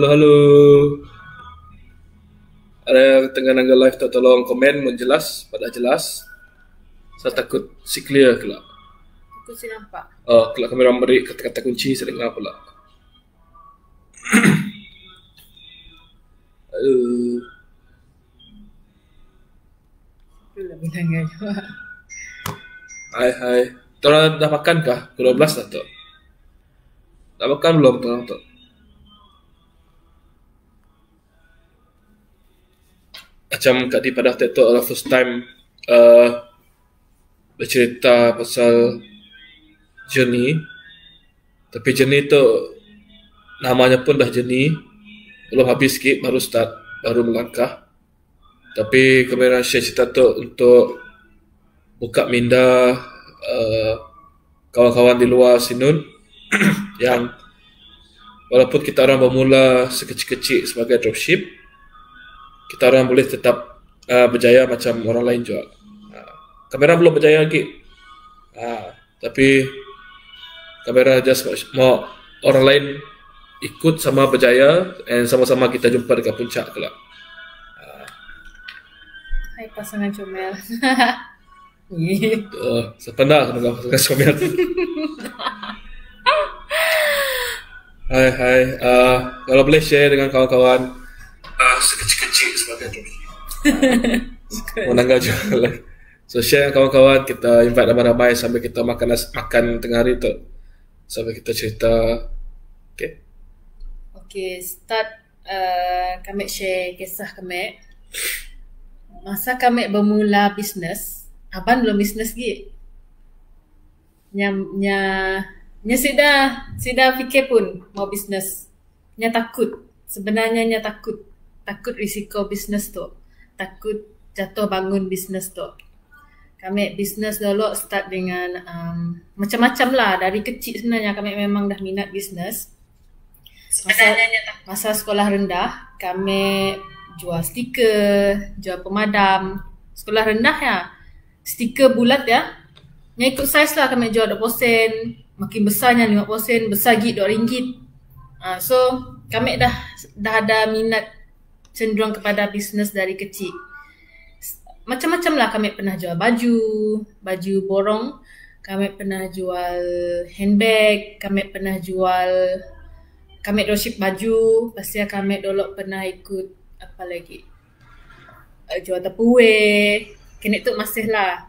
halo. Ada yang tengah nangga live tak tolong komen menjelas, pada jelas. Saya takut si clear kelak. Aku sih nampak. Kelak kamera beri kata-kata kunci sering apa pula. Itulah bilangnya juga. Hai. Tuan dah makan kah? Pukul 12 dah tu. Dah makan belum tuan tu? Macam Kak Di pada waktu itu adalah first time bercerita pasal journey. Tapi journey tu namanya pun dah journey. Belum habis sikit baru start, baru melangkah. Tapi kamera share cerita tu untuk buka minda kawan-kawan di luar Sinun yang walaupun kita orang bermula sekecil-kecil sebagai dropship, kita orang boleh tetap berjaya macam orang lain juga. Kamera belum berjaya lagi, tapi kamera just mau orang lain ikut sama berjaya dan sama-sama kita jumpa dekat puncak kelak. Hai pasangan comel. Sependak dengan pasangan comel. Hai. Kalau boleh share dengan kawan-kawan sekecil-kecil sebagai dropship. Menangga juga lah. So share dengan kawan-kawan, kita invite ramai-ramai sambil kita makan tengah hari tu. Sambil kita cerita. Okay, start kami share kisah kami. Masa kami bermula bisnes, abang belum bisnes lagi. Nya sudah fikir pun mau bisnes. Nya takut. Sebenarnya nya takut risiko bisnes tu. Takut jatuh bangun bisnes tu. Kami bisnes dulu start dengan macam-macam lah. Dari kecil sebenarnya kami memang dah minat bisnes. Masa sekolah rendah, kami jual stiker, jual pemadam. Sekolah rendah ya, stiker bulat ya. Yang ikut saiz lah kami jual 20%. Makin besarnya 50%, besar gig RM2. So, kami dah ada minat cenderung kepada bisnes dari kecil. Macam-macam lah, kami pernah jual baju borong. Kami pernah jual handbag, kami dropship baju. Pasal kami dulu pernah ikut apa lagi, jual tupperware. Kini tu masih lah.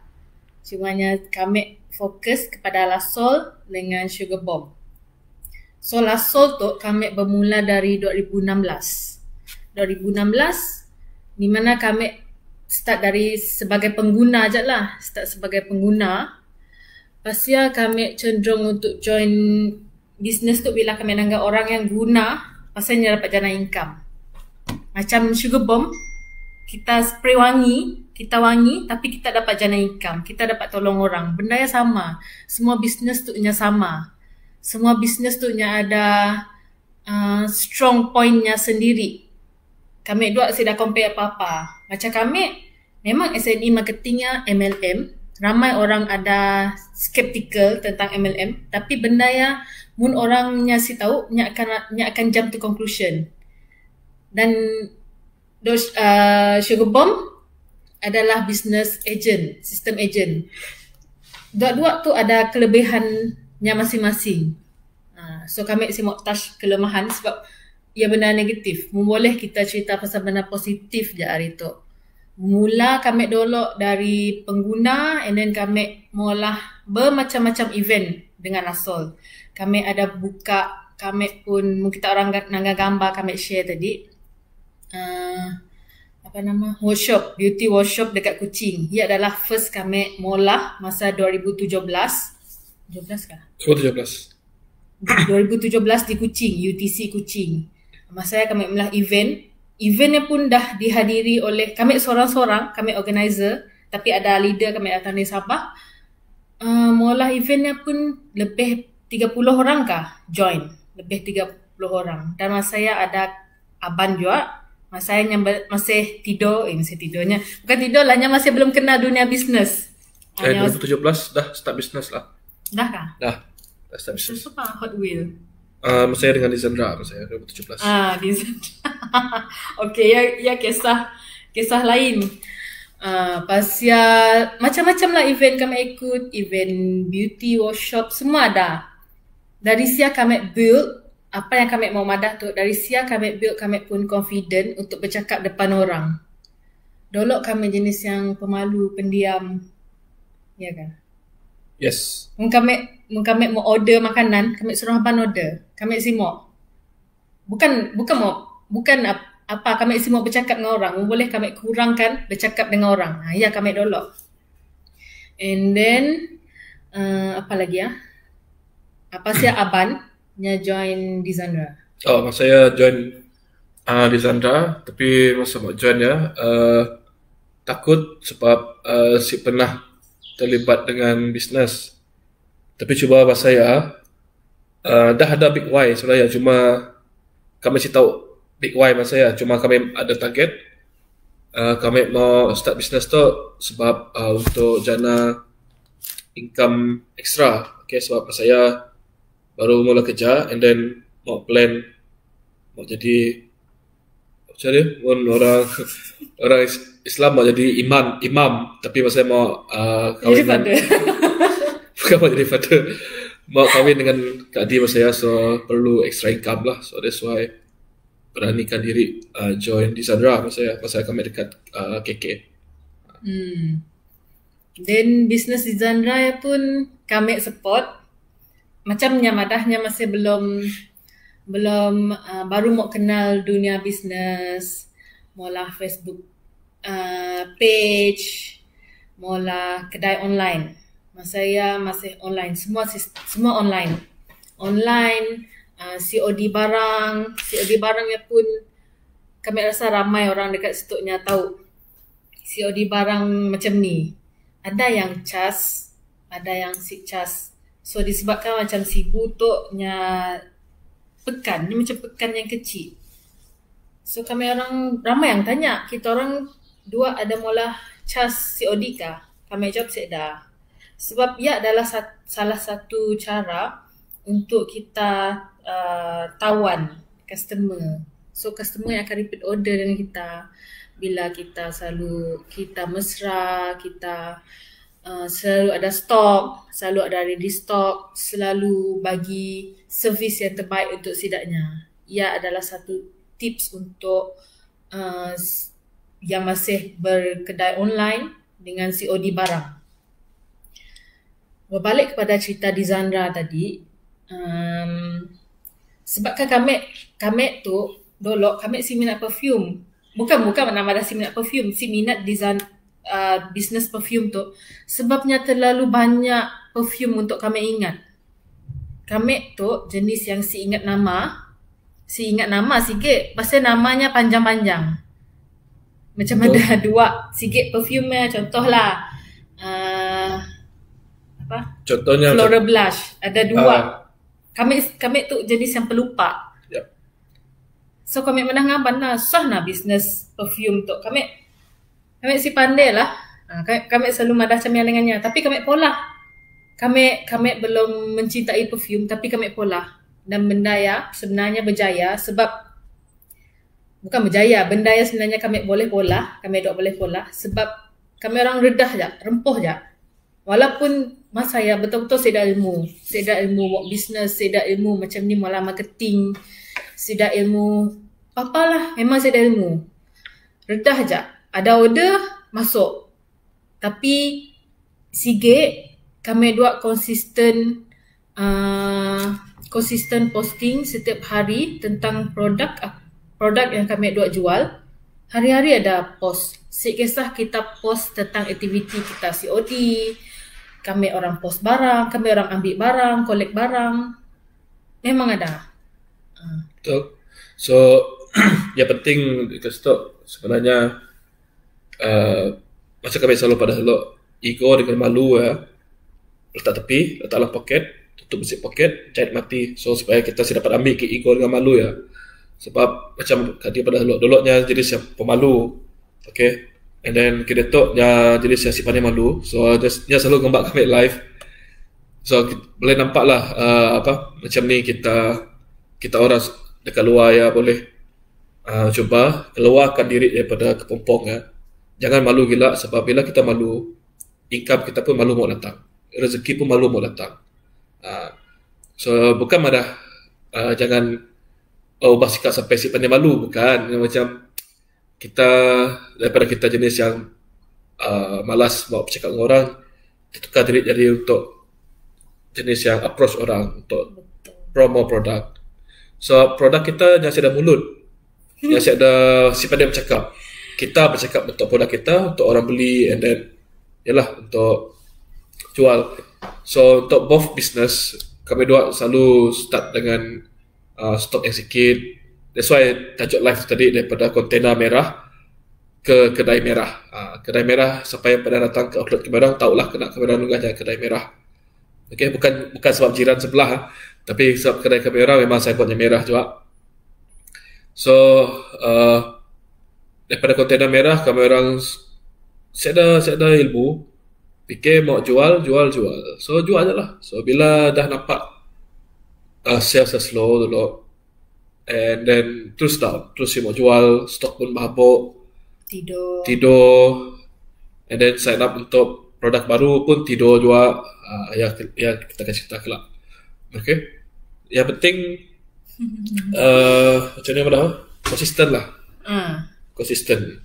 Cumanya kami fokus kepada Lasol dengan Sugar Bomb. So Lasol tu kami bermula dari 2016 di mana kami start dari sebagai pengguna je lah. Pasal kami cenderung untuk join bisnes tu bila kami nanggap orang yang guna, pasalnya dapat jana income. Macam Sugar Bomb, kita spray wangi, tapi kita dapat jana income. Kita dapat tolong orang. Benda yang sama. Semua bisnes tu nya sama. Semua bisnes tu nya ada strong point-nya sendiri. Kami dua sudah compare apa-apa. Macam kami, memang SME marketingnya MLM. Ramai orang ada skeptical tentang MLM. Tapi benda yang mun orangnya si tahu, nya akan jump to conclusion. Dan Sugar Bomb adalah business agent, sistem agent. Dua-dua tu ada kelebihannya masing-masing. So kami si mau touch kelemahan sebab ia benda negatif. Boleh kita cerita pasal benda positif je hari tu. Mula kami dulu dari pengguna and then kami mula bermacam-macam event dengan Lasol. Kami ada buka, kami pun kita orang nangga gambar kami share tadi. Workshop, beauty workshop dekat Kuching. Ia adalah first kami mula masa 2017 kah? 2017 di Kuching, UTC Kuching. Masa kami mula eventnya pun dah dihadiri oleh kami seorang-seorang, kami organizer, tapi ada leader kami datang dari Sabah. Mula eventnya pun lebih 30 orang kah join, lebih 30 orang. Dan masa saya ada abang juga. Masa saya masih tidurnya. Bukan tidur lah, masih belum kenal dunia bisnes. 2017 dah start bisnes lah. Dah kah? Dah start bisnes. Suka Hot Wheel. Saya dengan Lisandra, saya 2017. Di okey, ya kisah lain. Pasal macam-macam lah event kami ikut, event beauty workshop semua ada. Dari sia kami build apa yang kami mau madah tu, dari sia kami build, kami pun confident untuk bercakap depan orang. Dulu kami jenis yang pemalu, pendiam, ya kan? Yes. Kami mau order makanan, kami suruh abang order, kami simok. Bukan apa kami simok bercakap dengan orang, boleh kami kurangkan bercakap dengan orang. Ya kami dulu. And then apa lagi ya? Apa sih Aban nya join Lisandra? Masa saya join Lisandra, tapi masa mau join ya takut sebab si pernah terlibat dengan bisnes. Tapi cuba masa saya dah ada big why sebenarnya, cuma kami si tahu big why masa saya, cuma kami ada target kami mau start bisnes tu sebab untuk jana income extra. Okay, sebab masa saya baru mula kerja and then mau plan mau jadi macam ni pun orang Islam mau jadi imam tapi masa saya mau kahwin Jadi pada bukan mau jadi father, mau kahwin dengan Kak Adi masa saya, so perlu extra income lah, so that's why beranikan diri join Lisandra masa saya kami dekat KK. Then business Lisandra pun kami support. Macamnya madahnya masih belum baru mau kenal dunia bisnes, mula Facebook page, mula kedai online. Masa saya masih online, semua online. COD barangnya pun kami rasa ramai orang dekat situ nya tahu. COD barang macam ni. Ada yang cas, ada yang si cas. So disebabkan macam si butuknya pekan, ni macam pekan yang kecil. So kami orang ramai yang tanya, kita orang dua ada mula cas COD kah? Kami jawab dah. Sebab ia adalah salah satu cara untuk kita tawan customer. So customer yang akan repeat order dengan kita bila kita mesra, kita selalu ada stok, selalu ada ready stock, selalu bagi servis yang terbaik untuk sidaknya. Ia adalah satu tips untuk yang masih berkedai online dengan COD barang. Berbalik kepada cerita Lisandra tadi, sebabkan kami tu dulu kami si minat perfume. Bukan nama dah si minat perfume, si minat design business perfume tu sebabnya terlalu banyak perfume untuk kami ingat. Kami tu jenis yang si ingat nama sikit, pasal namanya panjang-panjang. Macam ada dua sikit perfume contohlah Contohnya Flora Blush ada dua. Kami tu jenis yang pelupa. Yep. So kami menang ngaban lah, sah nah business perfume tu. Kami si pandai lah. Kami selalu madah camian dengannya. Tapi kami pola. Kami belum mencintai perfume tapi kami pola. Dan benda ya sebenarnya berjaya sebab bukan berjaya. Benda ya sebenarnya kami boleh pola. Kami dok boleh pola sebab kami orang redah je, rempuh je. Walaupun masa saya betul-betul saya dah ilmu buat business, saya dah ilmu macam ni malah marketing, saya dah ilmu apa lah, memang saya dah ilmu. Redah je. Ada order, masuk. Tapi sikit kami dua konsisten posting setiap hari tentang produk yang kami dua jual. Hari-hari ada post. Kisah kita post tentang aktiviti kita COD. Kami orang post barang, kami orang ambil barang, collect barang. Memang ada. Betul. So yang penting dekat stok sebenarnya macam kami selalu pada ego dengan malu ya, letak tepi, letak dalam poket, tutup besi poket, jahit mati. So supaya kita tidak dapat ambil ke ego dengan malu ya. Sebab macam tadi pada dulu-dulunya jadi siapa pemalu. Okay. And then kita tu jadi siapa malu. So dia selalu gambar kami live. So boleh nampak lah macam ni kita kita orang dekat luar ya boleh cuba keluarkan diri daripada kepompong ya. Jangan malu gila, sebab bila kita malu, income kita pun malu mau datang, rezeki pun malu mau datang. So bukan madah jangan ubah sikap sampai si pandai malu, bukan. Yang macam kita daripada kita jenis yang malas mau bercakap dengan orang, kita tukar diri jadi untuk jenis yang approach orang untuk promo produk. So produk kita jangan ada mulut, jangan ada si pandai bercakap. Kita bercakap untuk produk kita, untuk orang beli, and then yalah untuk jual. So untuk both business, kami dua selalu start dengan stok yang sikit. That's why tajuk live tadi daripada kontena merah ke kedai merah. Kedai merah, siapa yang pernah datang ke outlet Kemirang tahulah kena Kemirang Nungah jangan kedai merah. Okay, bukan sebab jiran sebelah, tapi sebab kedai Kemirang memang saya buatnya merah juga. So daripada kontena merah, kami orang saya ada ilmu, fikir mau jual. So jual je lah. So bila dah nampak sales slow dulu, and then terus down, terus mau jual, stok pun mabuk, tidur, and then sign up untuk produk baru pun tidur juga. Ya kita akan cerita kelak. Okay, yang penting macam mana dah, konsisten lah. Konsisten.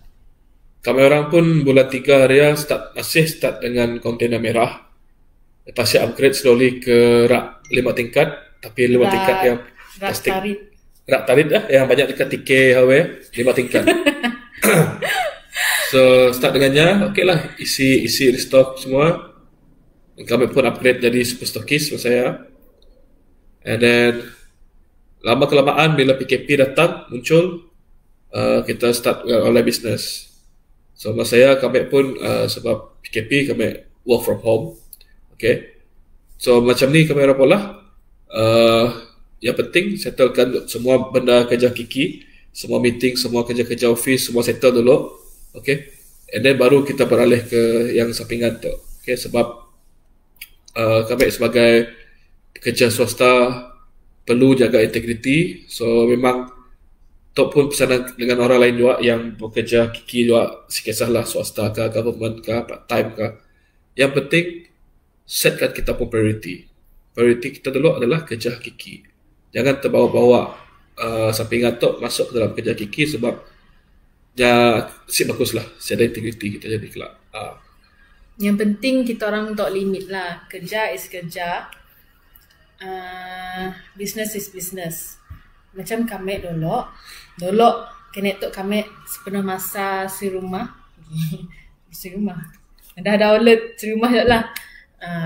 Kami orang pun bulan 3 hari masih start dengan kontena merah. Lepas saya upgrade slowly ke rak 5 tingkat, tapi 5 tingkat yang plastik. Rak tarit lah, yang banyak dekat TK hardware, 5 tingkat. So start dengannya, okay lah, isi restock semua. Dan kami pun upgrade jadi super stockist sama saya. And then lama kelamaan bila PKP datang muncul, kita start online business. So masa saya kami pun sebab PKP kami work from home. Okay. So macam ni kami pola. Yang penting settlekan semua benda kerja Kiki, semua meeting, semua kerja-kerja office, semua settle dulu. Okay. And then baru kita beralih ke yang sampingan tu. Okay, sebab kami sebagai pekerja swasta perlu jaga integriti. So memang Tok pun pesanan dengan orang lain juga yang bekerja Kiki juga, si kisahlah swasta ke, government ke, part time ke. Yang penting setkan kita pun priority. Priority kita dulu adalah kerja Kiki. Jangan terbawa-bawa sampingan Tok masuk ke dalam kerja Kiki, sebab ya si baguslah, si ada integriti kita jadi kelak. Yang penting kita orang untuk limit lah. Kerja is kerja, business is business. Macam kami dulu kena tok kami sepenuh masa si rumah. Dah outlet si rumah je lah.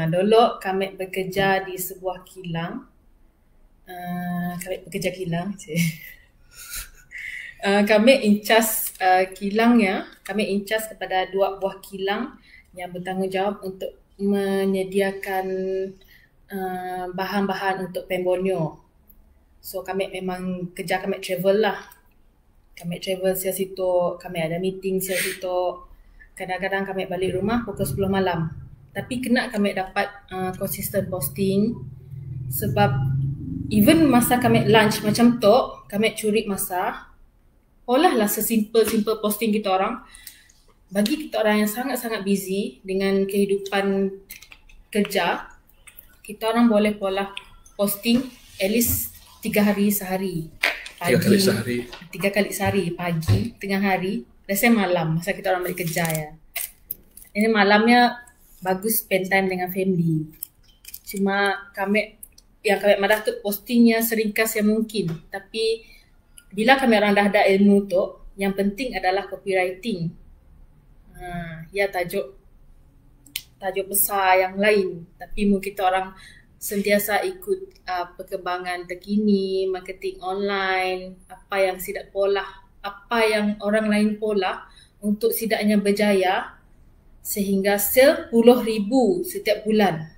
Dulu kami bekerja di sebuah kilang. Kami bekerja kilang. Kami incas kilangnya. Kami incas kepada 2 buah kilang yang bertanggungjawab untuk menyediakan bahan-bahan untuk Pemborneo. So kami memang kerja kami travel lah. Kami travel situ, kami ada meeting situ. Kadang-kadang kami balik rumah pukul 10 malam. Tapi kena kami dapat consistent posting. Sebab even masa kami lunch macam tu, kami curi masa. Olahlah sesimpel-simple posting kita orang. Bagi kita orang yang sangat-sangat busy dengan kehidupan kerja, kita orang boleh pola posting at least 3 hari sehari. Pagi, 3 kali sehari. 3 kali sehari. Pagi, tengah hari, dan malam. Masa kita orang balik kerja ya. Ini malamnya bagus spend time dengan family. Cuma kami madah tu postingnya seringkas yang mungkin. Tapi bila kami orang dah ada ilmu tu, yang penting adalah copywriting. Ya tajuk besar yang lain. Tapi mungkin kita orang sentiasa ikut perkembangan terkini, marketing online, apa yang sidak pola, apa yang orang lain pola untuk sidaknya berjaya sehingga sale puluh ribu setiap bulan.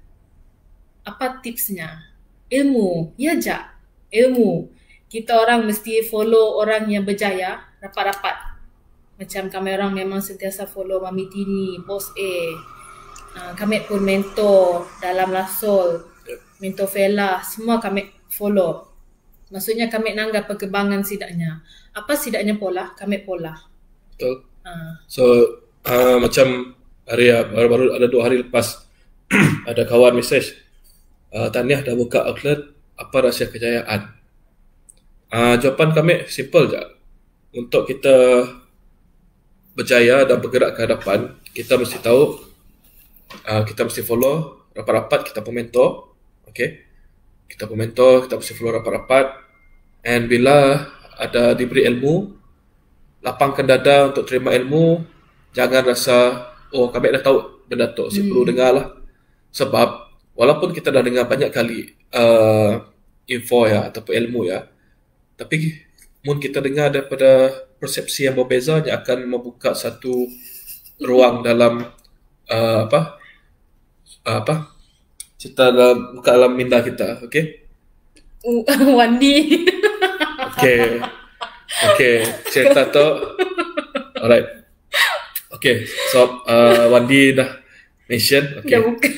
Apa tipsnya? Ilmu. Ya jak, ilmu. Kita orang mesti follow orang yang berjaya rapat-rapat. Macam kami orang memang sentiasa follow Mami Tini, Boss A. Kami pun mentor dalam Lasol, mentor Fela, semua kami follow. Maksudnya kami nanggap perkembangan sidaknya. Apa sidaknya pola? Kami pola. Betul. Ah. So macam hari baru ada 2 hari lepas ada kawan message, Tahniah dah buka outlet, apa rahsia kejayaan? Jawapan kami simple je. Untuk kita berjaya dan bergerak ke hadapan, kita mesti tahu, kita mesti follow rapat-rapat, kita pun mentor. Okay, kita pun mentor, kita mesti follow rapat-rapat. And bila ada diberi ilmu, lapangkan dada untuk terima ilmu. Jangan rasa, oh kami dah tahu benda tu, saya perlu dengar lah. Sebab walaupun kita dah dengar banyak kali info ya ataupun ilmu ya, tapi mungkin kita dengar daripada persepsi yang berbeza, dia akan membuka satu ruang dalam cerita dalam buka alam minda kita. Okay, Wandi. Okay, cerita tu alright. Okay, so Wandi dah mention. Okay, Dah buka.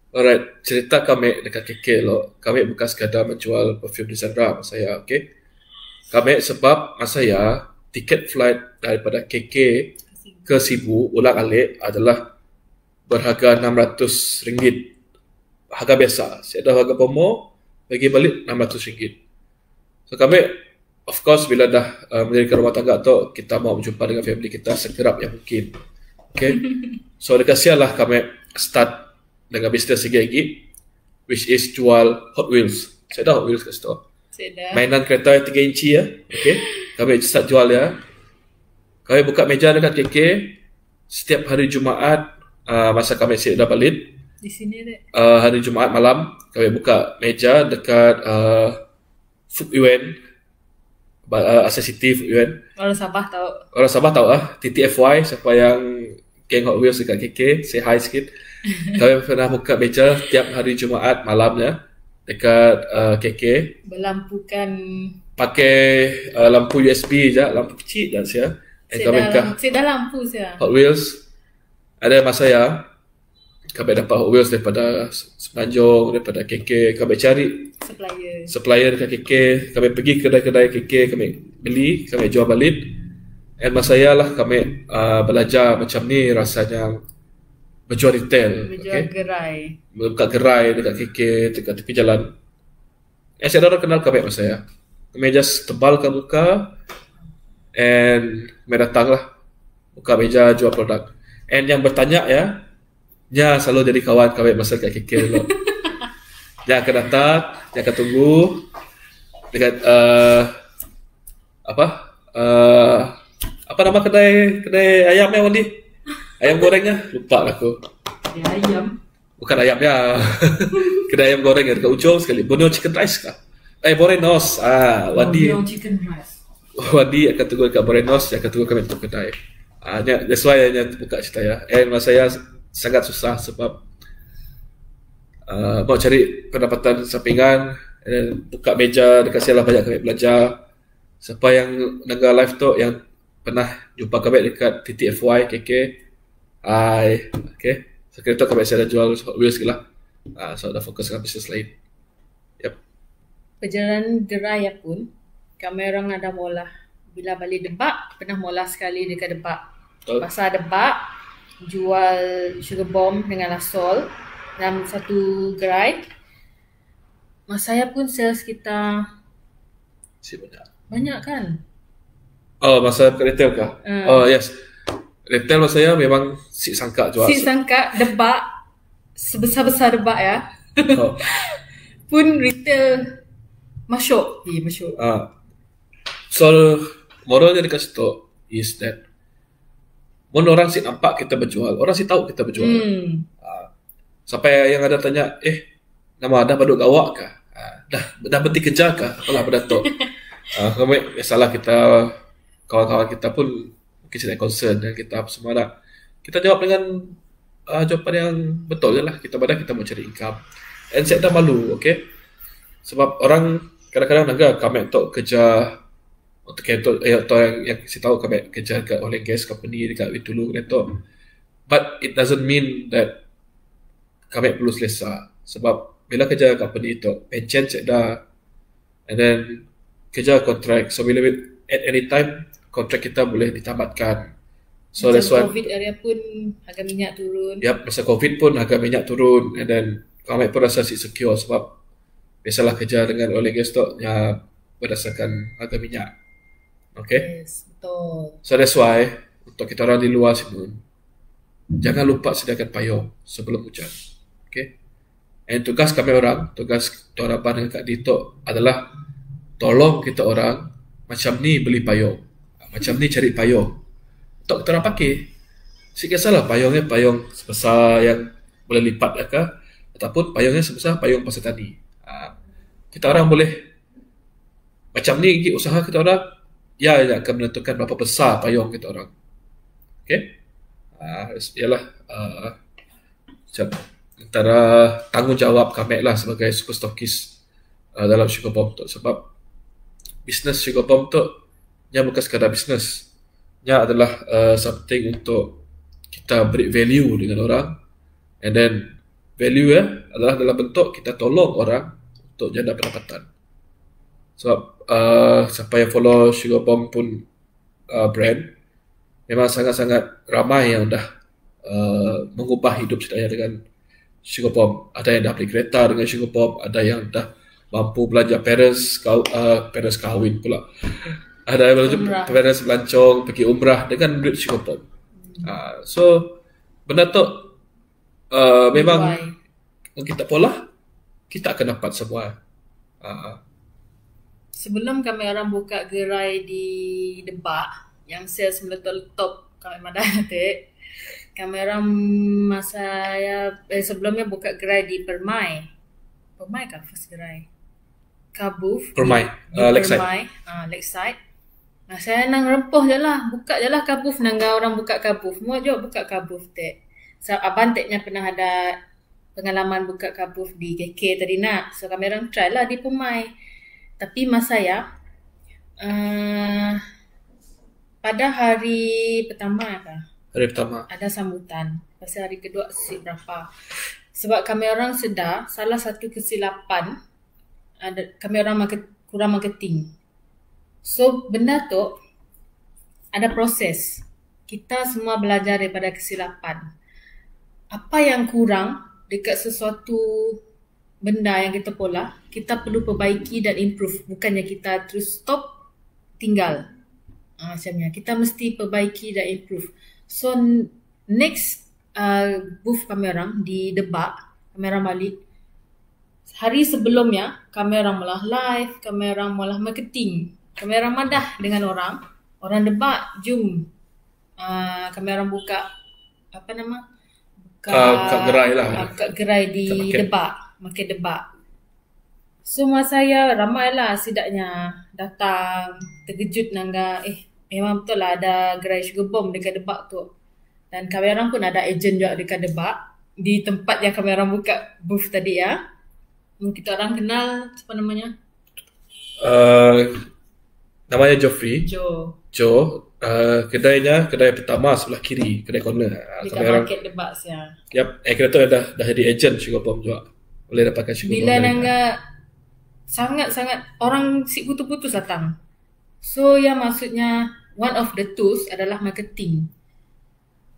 alright, cerita kami dekat KK lo, kami bukan sekadar menjual perfume di Sandra saya. Okay, kami sebab masa saya tiket flight daripada KK ke Sibu ulang alik adalah berharga RM600, harga biasa. Saya dah harga promo, bagi balik RM600. So kami of course bila dah mendirikan rumah tangga tu, kita mau berjumpa dengan family kita sekerap yang mungkin. Okay, so dikasihanlah kami start dengan bisnes lagi, which is jual Hot Wheels. Saya dah Hot Wheels kat situ. Mainan kereta 3 inci ya. Okay, kami start jual ya. Kami buka meja dekat KK setiap hari Jumaat. Masa kami siap dah balik Di sini dek. hari Jumaat malam, kami buka meja dekat Food Yuan, Asia City Food Yuan. Orang Sabah tahu. Orang Sabah tahu TTFY, siapa yang geng Hot Wheels dekat KK, say hi sikit. Kami pernah buka meja tiap hari Jumaat malamnya dekat KK. Berlampukan. Pakai lampu USB je, lampu kecil je saya. Saya dah lampu saya. Hot Wheels. Ada masa ya, kami dapat Hot Wheels daripada Semenanjung, daripada KK. Kami cari supplier dekat KK. Kami pergi kedai-kedai KK, kami beli, kami jual balik. And masa ya lah kami belajar macam ni rasanya berjual retail. Berjual gerai. Buka gerai dekat KK, dekat tepi jalan. Saya dah kenal kami masa ya. Kami just tebalkan muka and kami datang lah, buka meja jual produk. And yang bertanya ya, dia selalu jadi kawan kami masa kat KK dulu. Dia akan datang, dia akan tunggu dekat apa nama kedai ayam yang Wandi? Ayam gorengnya, lupa lah aku. Ayam. Bukan ayamnya. Kedai ayam goreng dekat ujung sekali. Borneo Chicken Rice kah? Borenos. Wandi. Borneo Chicken Rice. Wandi akan tunggu dekat Borenos, dia akan tunggu kami untuk kedai. That's why hanya buka cerita ya. And masa saya sangat susah sebab mau cari pendapatan sampingan. And buka meja dekat saya lah banyak kami belajar. Siapa yang dengar live tu, yang pernah jumpa kami dekat TTFY KK, okay, so kira tu kami saya dah jual Hot Wheels lah. So dah fokus dengan bisnes lain. Yep. Perjalanan gerai pun kami orang ada mola. Bila balik Debak, pernah mola sekali dekat Debak. Pasar Debak, jual sugar bomb dengan lasol dalam satu gerai. Masa saya pun sales kita banyak kan? Oh, masa ke retail kah? Oh, yes. Retail masa saya memang si sangka jual. Si sangka Debak, sebesar-besar Debak ya. Oh. Pun retail masyuk. Masyuk. So, moralnya dekat situ is that mun orang si nampak kita berjual, orang si tahu kita berjual. Sampai yang ada tanya, nama dah baduk gawak kah? Dah berhenti kerja kah? Apalah benda tu. Kami biasalah kita, kawan-kawan kita pun mungkin sedang concern dan kita semua nak kita jawab dengan jawapan yang betul je lah. Kita mau cari income. And saya dah malu, okay? Sebab orang kadang-kadang nanggap kami untuk kerja untuk atau yang saya tahu kami kerja kat oil and gas company dekat Witulu tu. But it doesn't mean that kami perlu selesa. Sebab bila kerja company tu, pension saya dah and then kejar kontrak. So bila at any time kontrak kita boleh ditamatkan. So Macam that's why COVID area pun harga minyak turun. masa COVID pun harga minyak turun, and then kami pun rasa secure sebab biasalah kerja dengan oil and gas tu berdasarkan harga minyak. Okay? Yes, betul. So that's why untuk kita orang di luar sini, jangan lupa sediakan payung sebelum hujan. Okay? And tugas kami orang, tugas Tuan Abang dengan Kak Dito adalah tolong kita orang macam ni beli payung, macam ni cari payung untuk kita orang pakai. Sikit salah payungnya payung sebesar yang boleh lipat ke, ataupun payungnya sebesar payung pasar tani. Kita orang boleh macam ni usaha kita orang, ia akan menentukan berapa besar payung kita orang. Okay? Ialah antara tanggungjawab kami lah sebagai super stockist dalam Sugar Bomb tu. Sebab bisnes Sugar Bomb tu nya bukan sekadar bisnes, nya adalah something untuk kita beri value dengan orang, and then value adalah dalam bentuk kita tolong orang untuk jana pendapatan. Sebab siapa yang follow Sugar Bomb pun brand, memang sangat-sangat ramai yang dah mengubah hidup saya dengan Sugar Bomb. Ada yang dah beli kereta dengan Sugar Bomb, ada yang dah mampu belanja parents kahwin pula. Ada yang belanja parents belancong pergi umrah dengan duit Sugar Bomb. So benda tu memang kita pola kita akan dapat semua. Sebelum kami orang buka gerai di Debak yang sales meletup kami madah nanti, kami orang sebelumnya buka gerai di Permai kah first gerai? Kabuf Permai, Lakeside. Lakeside. Saya nang rempoh je lah, buka je lah Kabuf, nangga orang buka Kabuf. Mau juga buka Kabuf tek. So abang teknya pernah ada pengalaman buka Kabuf di KK tadi nak. So kami orang try lah di Permai. Tapi masa pada hari pertama ada sambutan. Pasal hari kedua berapa. Sebab kami orang sedar salah satu kesilapan kami orang kurang marketing. So benda tu ada proses. Kita semua belajar daripada kesilapan. Apa yang kurang dekat sesuatu benda yang kita pola, kita perlu perbaiki dan improve. Bukannya kita terus stop, tinggal. Macamnya. Kita mesti perbaiki dan improve. So next booth kami orang di Debak, kami orang balik. Hari sebelumnya, kami orang malah live, kami orang malah marketing. Kami orang madah dengan orang Debak, jom. Kami orang buka, buka gerai lah. Buka gerai di Debak, market Debak. So masa saya ramai lah sidaknya datang, terkejut nangga, memang betul lah ada gerai Sugar Bomb dekat Debak tu. Dan kami orang pun ada ejen juga dekat Debak, di tempat yang kami orang buka booth tadi ya. Kita orang kenal, apa namanya? Namanya Joffrey. Joe. Kedai pertama sebelah kiri, kedai corner. Dekat market Debak siya. Yap, kita tu dah jadi ejen Sugar Bomb juga. Boleh dapatkan Sugar Bomb. Bila nangga sangat-sangat orang si putus-putus datang. So yang maksudnya one of the tools adalah marketing.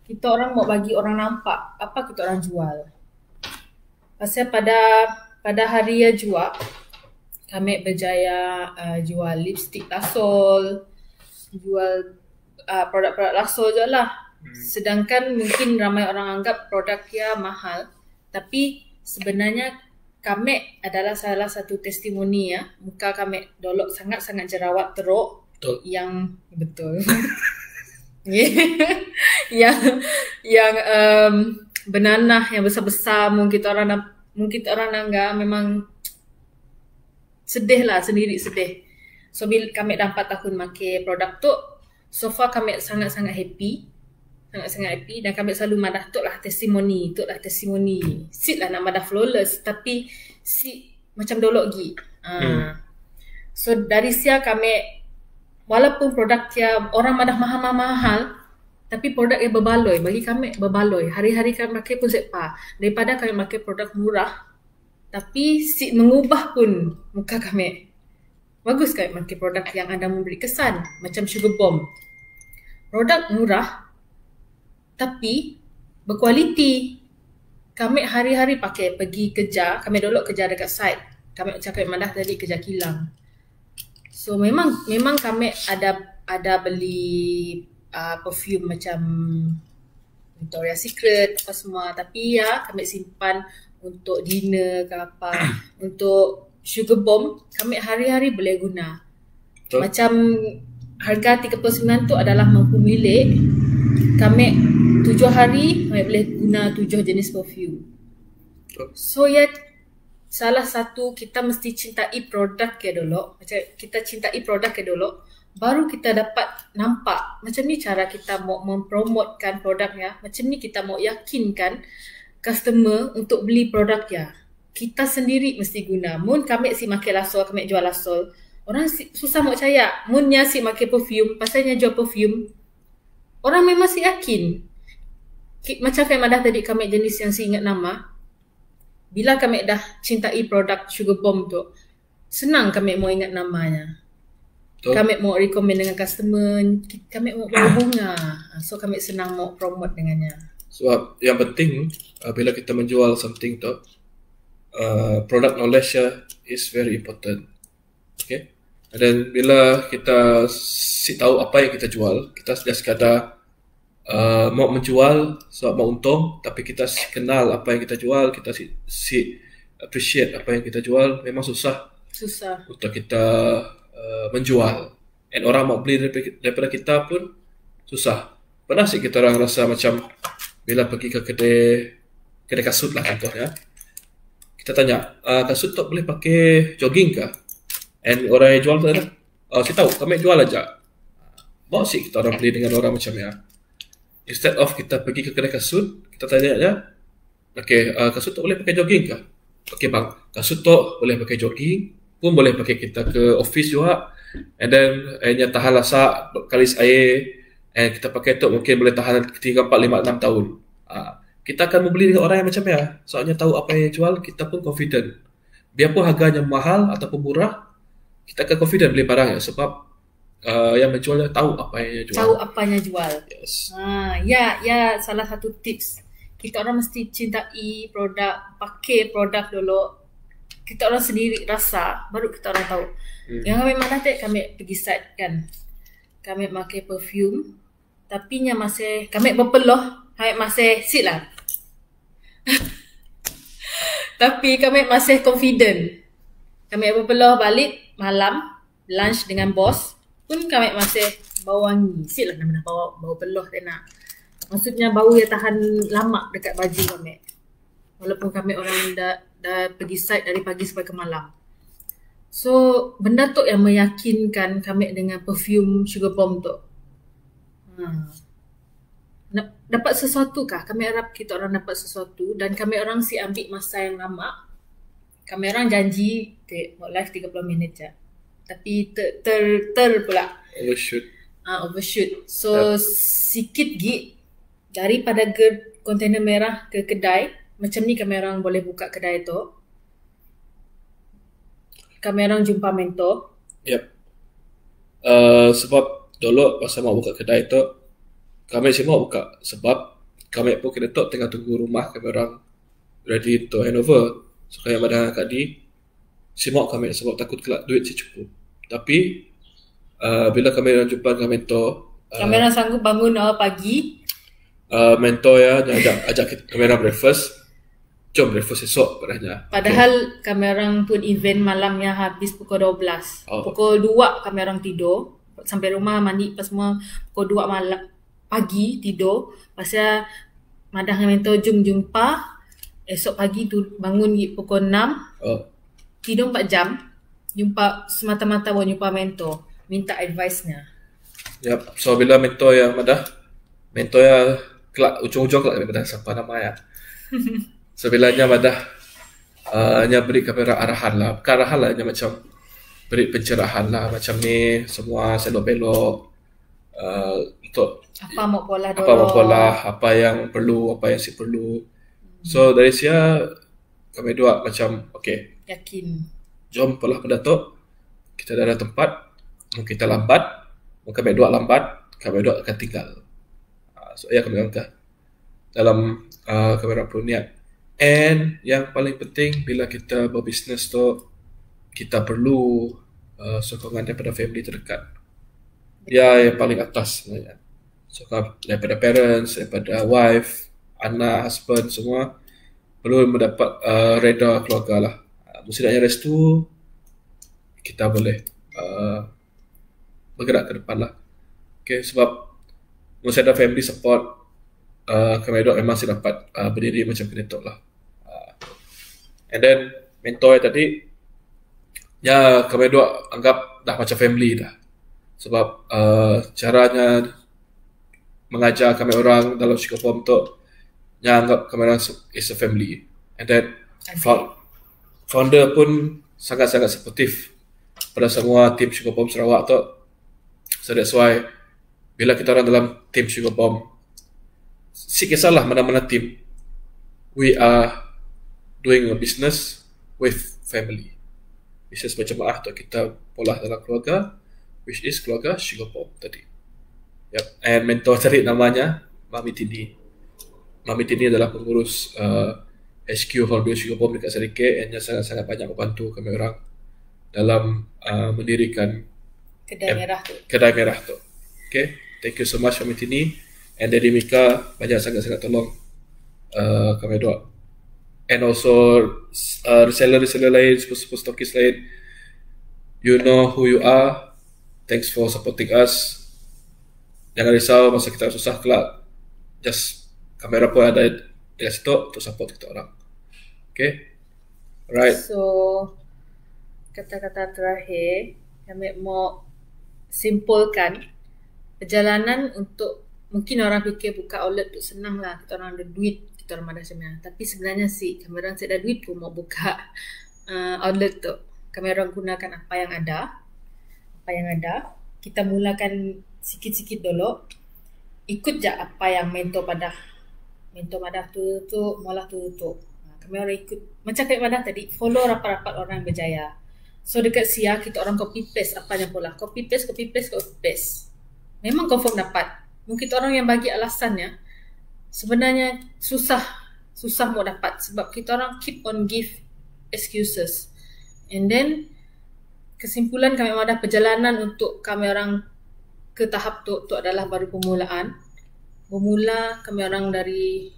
Kita orang mau bagi orang nampak apa kita orang jual. Pasal pada hari ya jual, kami berjaya jual lipstick Lasol, jual produk-produk Lasol je lah. Sedangkan mungkin ramai orang anggap produknya mahal, tapi sebenarnya kami adalah salah satu testimoni ya. Muka kami dolok sangat-sangat jerawat teruk. Betul. Yang betul. yang benanah yang besar-besar mungkin orang nangga memang sedih lah, sendiri sedih. So bila kami dah 4 tahun pakai produk tu, so far kami sangat-sangat happy. Sangat-sangat happy dan kami selalu madah tu lah testimoni. Sit lah nak madah flawless tapi sit macam dolok lagi. So dari sia kami, walaupun produk dia orang madah mahal-mahal, tapi produk yang berbaloi. Bagi kami berbaloi. Hari-hari kami pakai pun sepa. Daripada kami pakai produk murah, tapi sit mengubah pun muka kami. Bagus kan pakai produk yang anda memberi kesan. Macam Sugar Bomb. Produk murah tapi berkualiti. Kami hari-hari pakai, pergi kerja. Kami dulu kerja dekat site. Kami cakap Madah tadi kerja kilang. So memang kami ada beli perfume macam Victoria's Secret apa semua, tapi ya kami simpan untuk dinner ke apa. Untuk Sugar Bomb kami hari-hari boleh guna. Betul. Macam harga 39 tu adalah mampu milik. Kami 7 hari kami boleh guna 7 jenis perfume. So ya, salah satu kita mesti cintai produk ke dulu. Macam kita cintai produk ke dulu, baru kita dapat nampak macam ni cara kita mau mempromotkan produknya. Macam ni kita mau yakinkan customer untuk beli produknya. Kita sendiri mesti guna. Mun kami si makai lasol, kami jual lasol, orang susah mau percaya. Munnya si makai perfume, pasalnya jual perfume, orang memang si yakin. Macam kami dah tadi, kami jenis yang si ingat nama. Bila kami dah cintai produk Sugar Bomb tu, senang kami mau ingat namanya. Betul. Kami mau recommend dengan customer, kami mau berbunga. So kami senang mau promote dengannya. Sebab yang penting bila kita menjual something tu, product knowledge is very important. Okay. Dan bila kita tahu apa yang kita jual, kita sudah sekadar mau menjual sebab mau untung, tapi kita kenal apa yang kita jual, kita appreciate apa yang kita jual, memang susah untuk kita menjual. And orang mau beli daripada kita pun susah. Pernah sih kita orang rasa macam bila pergi ke kedai kasut lah contohnya, kita tanya, kasut tu boleh pakai jogging ke? And orang yang jual tu ada, saya tahu, kami jual aja. Mau sih kita orang beli dengan orang macam ya. Instead of kita pergi ke kedai kasut, kita tanya aja, okay, kasut tu boleh pakai jogging ke? Okay bang, kasut tu boleh pakai jogging, pun boleh pakai kita ke office juga. And then airnya tahan lasak, kalis air, and kita pakai tu mungkin boleh tahan 3, 4, 5, 6 tahun. Kita akan membeli dengan orang yang macam ya. Soalnya tahu apa yang jual, kita pun confident. Biarpun harganya mahal ataupun murah, kita akan confident beli barang ya. Sebab yang menjualnya tahu apa yang jual. Tahu apanya jual. Yes. Ya, salah satu tips. Kita orang mesti cintai produk, pakai produk dulu. Kita orang sendiri rasa, baru kita orang tahu. Yang kami mana kami pergi site kan. Kami pakai perfume, tapi nya masih kami berpeluh, kami masih sit lah. Tapi kami masih confident. Kami berpeluh balik malam, lunch dengan bos, pun kami masih bau wangi. Sit lah nama bau peluh tak nak. Maksudnya bau yang tahan lama dekat baju kami. Walaupun kami orang dah pergi site dari pagi sampai ke malam. So, benda tu yang meyakinkan kami dengan perfume Sugar Bomb tu. Dapat sesuatu kah? Kami harap kita orang dapat sesuatu dan kami orang si ambil masa yang lama. Kami orang janji buat live 30 minit je. Tapi ter pula. Overshoot. So, sikit gig daripada kontainer merah ke kedai. Macam ni kami orang boleh buka kedai tu. Kami orang jumpa mentor. Yep. Sebab dulu masa mau buka kedai tu, kami semua buka. Sebab kami pun kena tengah tunggu rumah kami orang ready to hand over. So kami pada Kak Di, semua kami sebab takut kelak duit si cukup. Tapi bila kami orang jumpa dengan mentor, kami orang sanggup bangun awal pagi. Mentor ya ajak kami orang breakfast. Jom breakfast esok padahal. Padahal kami orang pun event malamnya habis pukul 12. Pukul 2 kami orang tidur. Sampai rumah mandi pas semua pukul 2 malam pagi tidur. Pasal madah dengan mentor jumpa. Esok pagi tu bangun pukul 6. Tidur 4 jam. Jumpa semata-mata buat jumpa mentor. Minta advice-nya. Yep. So bila mentor yang madah, mentor yang kelak ujung-ujung kelak madah siapa nama ya. So bilanya madah nya beri kamera arahan lah. Bukan arahan lah, nya macam beri pencerahan lah. Macam ni semua selok-belok untuk apa mau pola dulu. Apa mau pola, apa yang perlu, apa yang si perlu. So dari sia kami dua macam okay, yakin. Jom pola pada tu. kita dah ada tempat, mungkin kita lambat, mungkin kami dua lambat, kami dua akan tinggal. So ya kami angkat dalam kami orang perlu niat. And yang paling penting bila kita berbisnes tu, kita perlu sokongan daripada family terdekat. Ya, yang paling atas sebenarnya. Sokongan daripada parents, daripada wife, anak, husband, semua perlu mendapat reda keluarga lah. Mesti nak restu, kita boleh bergerak ke depan lah. Okay, sebab mesti ada family support, kami dua memang saya dapat berdiri macam kenetok lah. And then mentor tadi, ya kami dua anggap dah macam family dah. Sebab caranya mengajar kami orang dalam Psikopom tu, yang anggap kami orang is a family. And then founder pun sangat-sangat supportive pada semua tim Psikopom Sarawak tu. So that's why bila kita orang dalam tim Psikopom, si kisahlah mana-mana tim, we are doing a business with family. Bisnes berjemaah tu kita pola dalam keluarga, which is keluarga Psikopom tadi. Yep. And mentor tadi namanya Mami Tini. Mami Tini adalah pengurus HQ Holbio Psikopom dekat Serike, and dia sangat-sangat banyak membantu kami orang dalam mendirikan Kedai Merah tu. Okay, thank you so much Mami Tini. And Daddy Mika banyak sangat-sangat tolong kami dua. And also reseller lain, stokis lain, you know who you are. Thanks for supporting us. Jangan risau masa kita susah kelak. Just kamera pun ada di situ untuk support kita orang. Okay, alright. So kata-kata terakhir, kami mau simpulkan perjalanan untuk, mungkin orang fikir buka outlet tu senang lah, kita orang ada duit, kita orang ada sebenarnya. Tapi sebenarnya sih, kami orang tak ada duit pun mau buka outlet tu. Kami orang gunakan apa yang ada. Kita mulakan sikit-sikit dulu. Ikut je apa yang mentor padah tu malah tu. Kami orang ikut. Macam Kak Madah tadi, follow rapat-rapat orang yang berjaya. So dekat Sia, kita orang copy paste apa yang pula. Copy paste. Memang confirm dapat. Mungkin orang yang bagi alasannya sebenarnya susah mau dapat, sebab kita orang keep on give excuses. And then kesimpulan kami ada perjalanan untuk kami orang ke tahap tu adalah baru permulaan. Bermula kami orang dari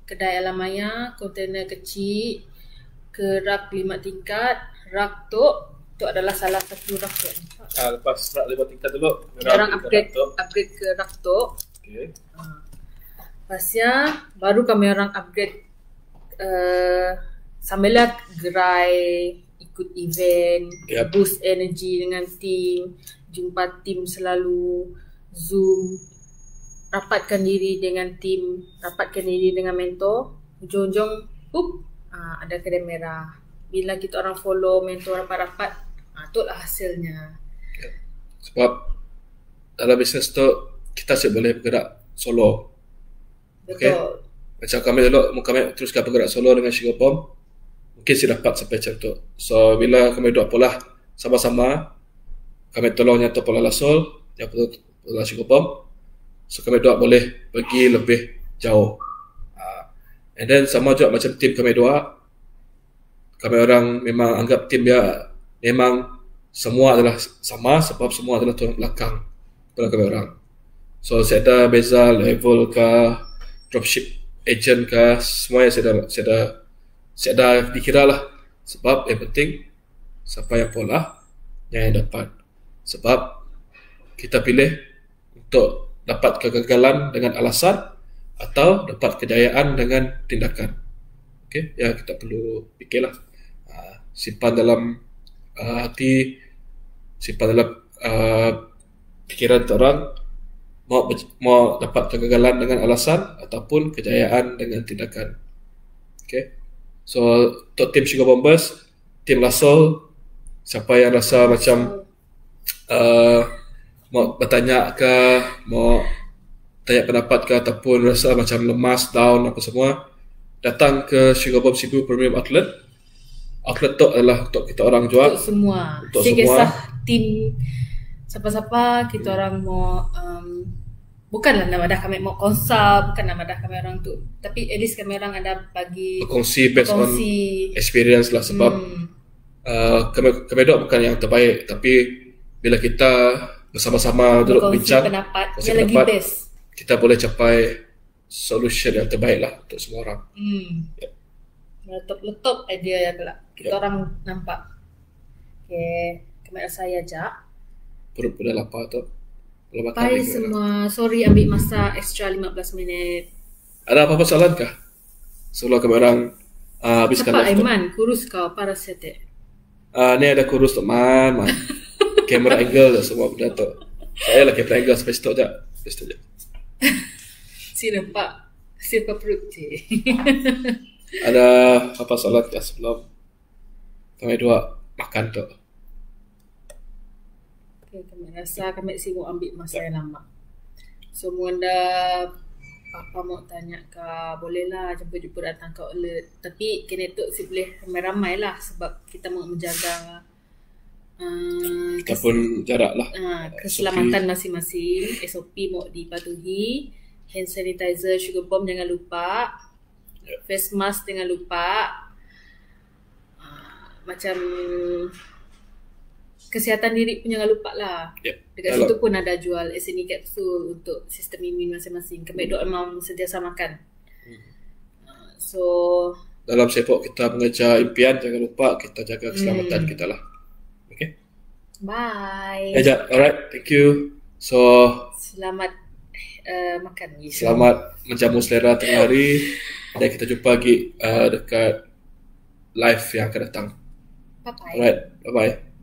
kedai Alamaya, kontainer kecil, ke rak 5 tingkat. Rak tu adalah salah satu rak tu. Lepas rak 5 tingkat dulu, kami orang upgrade ke rak tu. Okay. Pasnya baru kami orang upgrade sambillah gerai, ikut event, boost energy dengan team, jumpa team selalu, Zoom, rapatkan diri dengan team, rapatkan diri dengan mentor, ujung-ujung ada Kedai Merah. Bila kita orang follow mentor rapat-rapat, itulah hasilnya. Sebab dalam bisnes tu kita tak boleh bergerak solo. Betul. Okay? Macam kami dulu, kami teruskan bergerak solo dengan Psikopom, mungkin saya dapat sampai macam tu. So bila kami dua pola sama-sama, kami tolong nyata pola Lasol, yang pola Psikopom, so kami dua boleh pergi lebih jauh. And then sama juga macam tim kami dua, kami orang memang anggap tim dia memang semua adalah sama, sebab semua adalah tulang belakang pada kami orang. So saya ada beza level ke, dropship agent ke, semuanya saya dah dikira lah. Sebab yang penting siapa yang pola yang dapat. Sebab kita pilih untuk dapat kegagalan dengan alasan atau dapat kejayaan dengan tindakan. Okay, ya kita perlu fikirlah. Simpan dalam hati, simpan dalam fikiran orang, mau dapat kegagalan dengan alasan ataupun kejayaan dengan tindakan. Okay, so untuk tim Sugar Bombers, tim Lasol, siapa yang rasa macam mau bertanya ke, mau tanya pendapat ke, ataupun rasa macam lemas, down apa semua, datang ke Sugar Bomb Cebu Premium Outlet. Outlet tu adalah untuk kita orang jual. Untuk semua. Untuk semua. team siapa-siapa kita orang mau bukanlah nama dah kami mau konsul, bukan nama dah kami orang tu, tapi at least kami orang ada bagi berkongsi based on experience lah, sebab kami dok bukan yang terbaik, tapi bila kita bersama-sama duduk bincang, pendapat yang lagi best, kita boleh capai solution yang terbaik lah untuk semua orang. Letup idea yang gelap kita orang nampak. Okay, kamera saya ajak. Perut dah lapar tu. Bye semua. Sorry ambil masa extra 15 minit. Ada apa-apa soalan kah? Sebelum kami orang habiskan live. Siapa Aiman? Kurus kau, parasetek. Ni ada kurus tu, man. Kamera angle dah semua benda tu. Saya lah kamera angle sampai situ je. Si nampak. Siapa perut je. Ada apa soalan kah sebelum kami dua makan tu? Kami rasa kami sibuk ambil masa yang lama. So anda apa mau tanya ke, bolehlah jumpa-jumpa datang ke alert. Tapi kena tu si boleh ramai-ramai lah, sebab kita mau menjaga kita pun jarak lah, keselamatan masing-masing. SOP mau dipatuhi. Hand sanitizer, sugar bomb jangan lupa. Face mask jangan lupa. Macam kesihatan diri pun jangan lupa lah. Dekat situ pun ada jual SNE capsule untuk sistem imun masing-masing. Kami dok memang sentiasa makan. So dalam sepak kita mengejar impian, jangan lupa kita jaga keselamatan kita lah. Okay. Bye. Alright, thank you. So selamat makan. Selamat menjamu selera tengah hari. Dan kita jumpa lagi dekat live yang akan datang. Bye bye. Alright, bye bye.